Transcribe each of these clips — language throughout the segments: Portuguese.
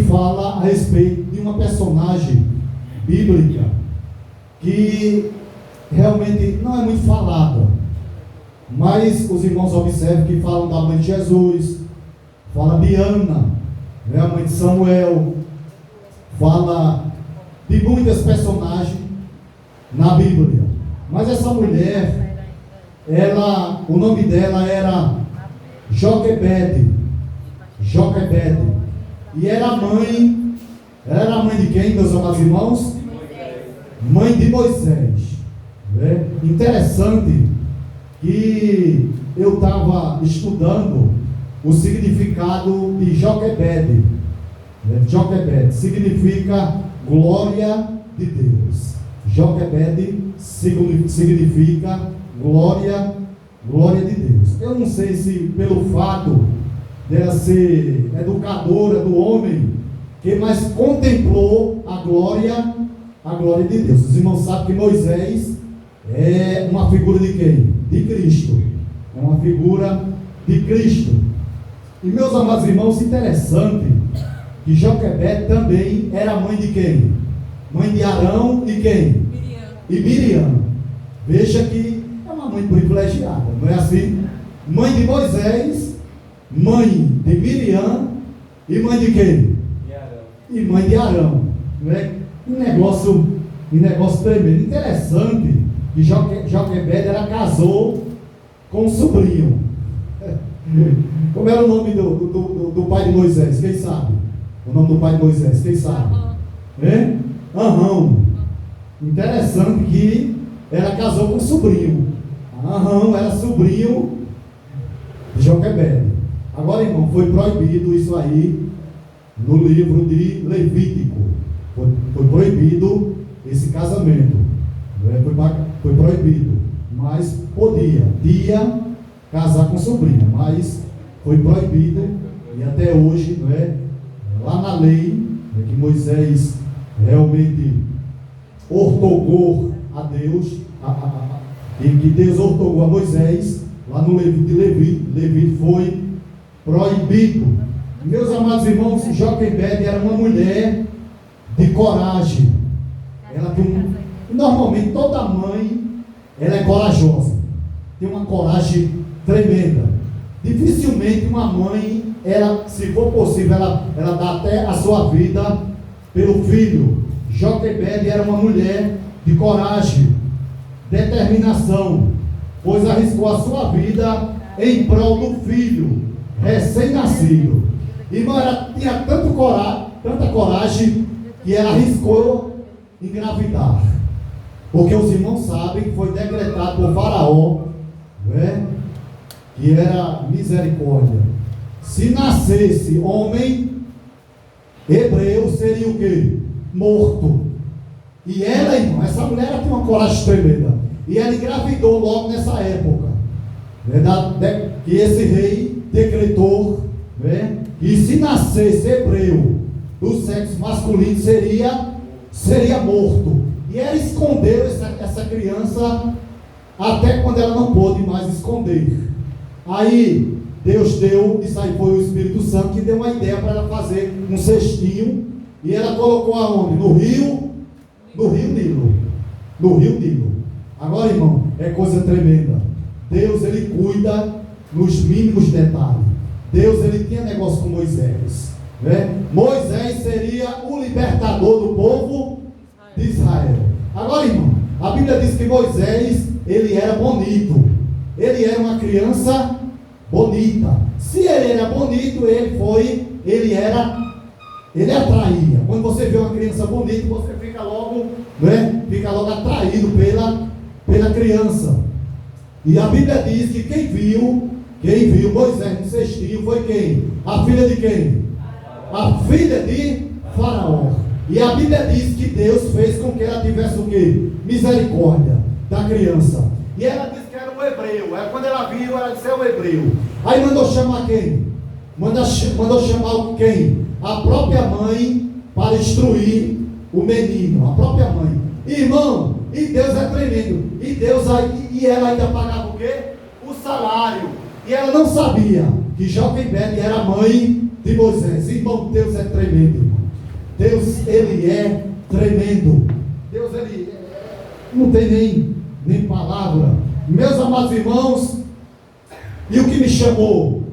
fala a respeito de uma personagem bíblica que realmente não é muito falada, mas os irmãos observam que falam da mãe de Jesus, fala de Ana, a mãe de Samuel, fala de muitas personagens na Bíblia. Mas essa mulher, o nome dela era Joquebede. E era mãe de quem, meus amados irmãos? Mãe de Moisés. Interessante que eu estava estudando o significado de Joquebede. Joquebede significa glória de Deus. Joquebede significa glória de Deus. Eu não sei se pelo fato dela ser educadora do homem, que mais contemplou a glória de Deus. Os irmãos sabem que Moisés é uma figura de quem? De Cristo. É uma figura de Cristo. E meus amados irmãos, interessante que Joquebede também era mãe de quem? Mãe de Arão e quem? E Miriam. Veja que é uma mãe privilegiada, não é assim? Mãe de Moisés, mãe de Miriam e mãe de quem? E mãe de Arão. Não é? Um negócio tremendo. Interessante que Joquebede ela casou com um sobrinho. Como era o nome do pai de Moisés? Quem sabe? O nome do pai de Moisés, quem sabe? Arão. Interessante que ela casou com um sobrinho. Arão era sobrinho de Joquebede. Agora, irmão, foi proibido isso aí no livro de Levítico. Foi proibido esse casamento. Foi proibido. Mas podia casar com sobrinha, mas foi proibido. E até hoje, lá na lei, que Moisés realmente ortogou a Deus, e que Deus ortogou a Moisés, lá no livro de Levítico foi proibido. Meus amados irmãos, Joquebede era uma mulher de coragem. Ela tem normalmente toda mãe, ela é corajosa, tem uma coragem tremenda. Dificilmente uma mãe, se for possível, ela dá até a sua vida pelo filho. Joquebede era uma mulher de coragem, determinação, pois arriscou a sua vida em prol do filho recém-nascido. Irmã, ela tinha tanta coragem que ela arriscou engravidar, porque os irmãos sabem que foi decretado por Faraó, que era misericórdia. Se nascesse homem hebreu, seria o quê? Morto. E ela, irmão, essa mulher tinha uma coragem tremenda. E ela engravidou logo nessa época, que esse rei decretou, que se nascesse hebreu do sexo masculino seria morto. E ela escondeu essa criança até quando ela não pôde mais esconder. Aí Deus deu, isso aí foi o Espírito Santo que deu uma ideia para ela fazer um cestinho, e ela colocou aonde? No rio Nilo. Agora, irmão, é coisa tremenda. Deus, ele cuida nos mínimos detalhes. Deus, ele tinha negócio com Moisés, Moisés seria o libertador do povo de Israel. Agora, irmão, a Bíblia diz que Moisés, ele era bonito, ele era uma criança bonita. Se ele era bonito, ele atraía. Quando você vê uma criança bonita, você fica logo atraído pela criança. E a Bíblia diz que quem viu Moisés no cestinho foi quem? A filha de quem? A filha de Faraó. E a Bíblia diz que Deus fez com que ela tivesse o quê? Misericórdia da criança. E ela disse que era um hebreu. Aí quando ela viu, ela disse: é um hebreu. Aí mandou chamar quem? Mandou chamar quem? A própria mãe, para instruir o menino. A própria mãe. Irmão, e Deus é tremendo. E ela ainda pagava o quê? O salário. E ela não sabia que Joquebede era mãe de Moisés. Irmão, Deus é tremendo, irmão. Deus, Ele é tremendo. Deus, Ele não tem nem palavra. Meus amados irmãos, e o que me chamou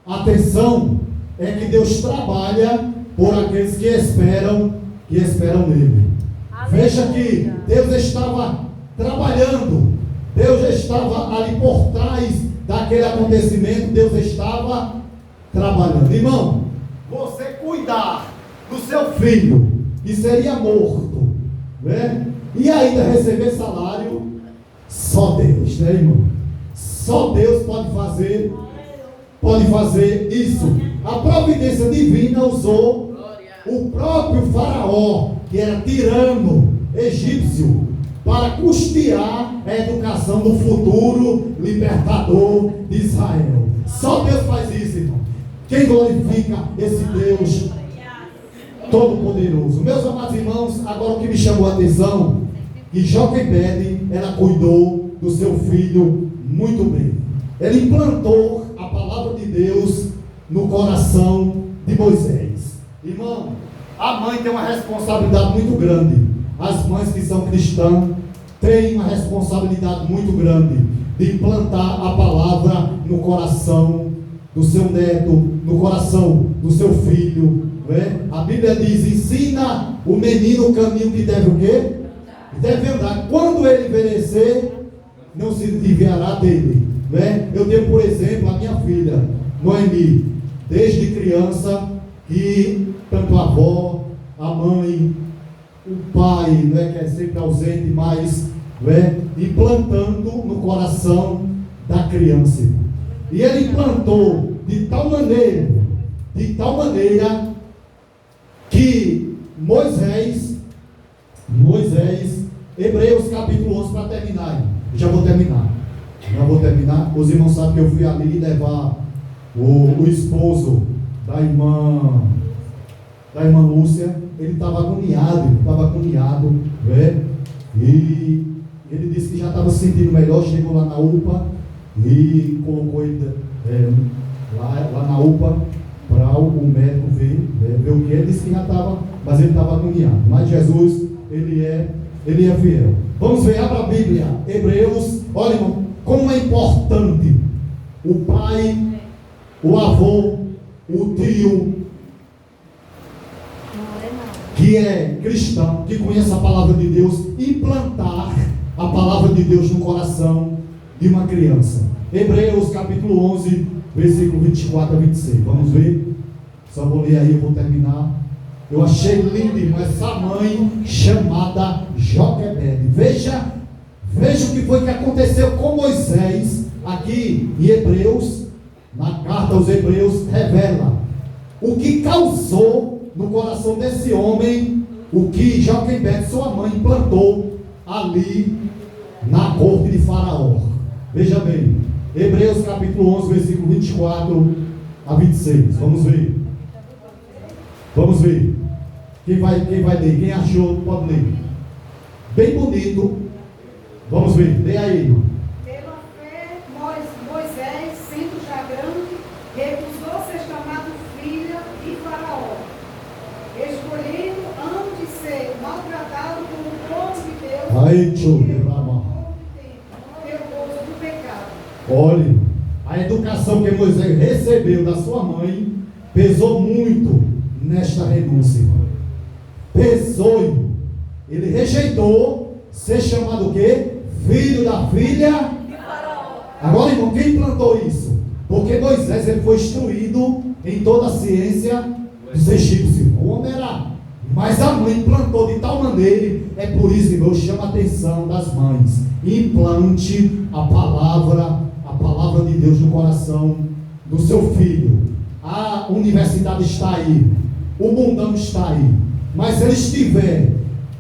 a atenção é que Deus trabalha por aqueles que esperam nele. Veja que Deus estava trabalhando, Deus estava ali por trás daquele acontecimento, Deus estava trabalhando. Irmão, você cuidar do seu filho que seria morto, né? E ainda receber salário, só Deus, né, irmão? Só Deus pode fazer isso. A providência divina usou o próprio faraó, que era tirano egípcio, para custear a educação do futuro libertador de Israel. Só Deus faz isso, irmão. Quem glorifica esse Deus Todo-Poderoso? Meus amados irmãos, agora o que me chamou a atenção, que Joquebede, ela cuidou do seu filho muito bem. Ela implantou a palavra de Deus no coração de Moisés. Irmão, a mãe tem uma responsabilidade muito grande. As mães que são cristãs têm uma responsabilidade muito grande de implantar a palavra no coração do seu neto, no coração do seu filho, né? A Bíblia diz: ensina o menino o caminho que deve o quê? Deve andar. Quando ele envelhecer, não se desviará dele, né? Eu tenho, por exemplo, a minha filha Noemi, desde criança, que tanto a avó, a mãe, o pai, né, que é sempre ausente, mas, né, implantando no coração da criança. E ele implantou de tal maneira que Moisés, Hebreus capítulo 11, para terminar, já vou terminar. Os irmãos sabem que eu fui ali levar o esposo da irmã Lúcia. Ele estava agoniado, né? E ele disse que já estava se sentindo melhor. Chegou lá na UPA e colocou ele lá na UPA para o médico ver o que. Ele disse que já estava, mas ele estava agoniado. Mas Jesus, ele é fiel. Vamos ver, abra a Bíblia, Hebreus. Olha, irmão, como é importante o pai, o avô, o tio, que é cristão, que conhece a palavra de Deus, implantar a palavra de Deus no coração de uma criança. Hebreus capítulo 11, versículo 24 a 26. Vamos ver? Só vou ler aí, eu vou terminar. Eu achei lindo, irmão, essa mãe chamada Joquebede. Veja o que foi que aconteceu com Moisés. Aqui em Hebreus, na carta aos Hebreus, revela o que causou no coração desse homem, o que Joquebede, sua mãe, implantou ali na corte de Faraó. Veja bem, Hebreus capítulo 11, versículo 24 a 26. Vamos ver. Quem vai ler? Quem achou, pode ler. Bem bonito. Vamos ver. Lê aí, irmão. Pela fé, Moisés, sendo já grande, recusou ser chamado filho de Faraó, escolhendo antes ser maltratado como o povo de Deus. Aí, pelo gozo do pecado. Olhe, a educação que Moisés recebeu da sua mãe pesou muito nesta renúncia. Pesou. Ele rejeitou ser chamado o quê? Filho da filha de Faraó. Agora, irmão, quem plantou isso? Porque Moisés, ele foi instruído em toda a ciência dos egípcios. O homem era, mas a mãe plantou de tal maneira. É por isso, irmão, eu chamo a atenção das mães. Implante a palavra de Deus no coração do seu filho. A universidade está aí, o mundão está aí, mas se ele estiver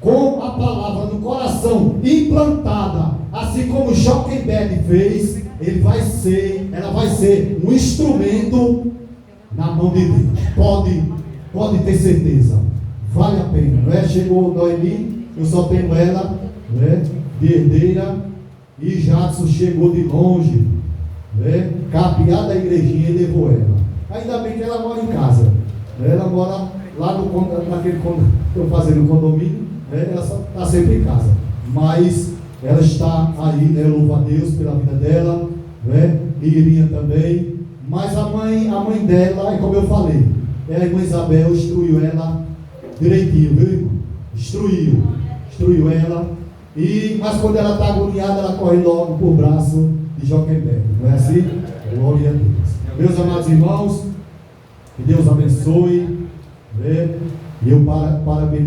com a palavra no coração implantada, assim como Joquebede fez, ela vai ser um instrumento na mão de Deus. Pode ter certeza, vale a pena, não é? Chegou Noemi, eu só tenho ela, né, de herdeira, e Jadson chegou de longe, né, capeada a igrejinha e levou ela. Ainda bem que ela mora em casa. Né? Ela mora lá naquele estou fazendo condomínio, né? Ela está sempre em casa. Mas ela está aí, né? Eu louvo a Deus pela vida dela, né? E Irinha também. Mas a mãe dela, é como eu falei, a irmã Isabel instruiu ela direitinho, viu, irmão? Instruiu ela. Mas quando ela está agoniada, ela corre logo por braço de Joquebed. Não é assim? Glória a Deus. Meus amados irmãos, que Deus abençoe. E eu parabenizo.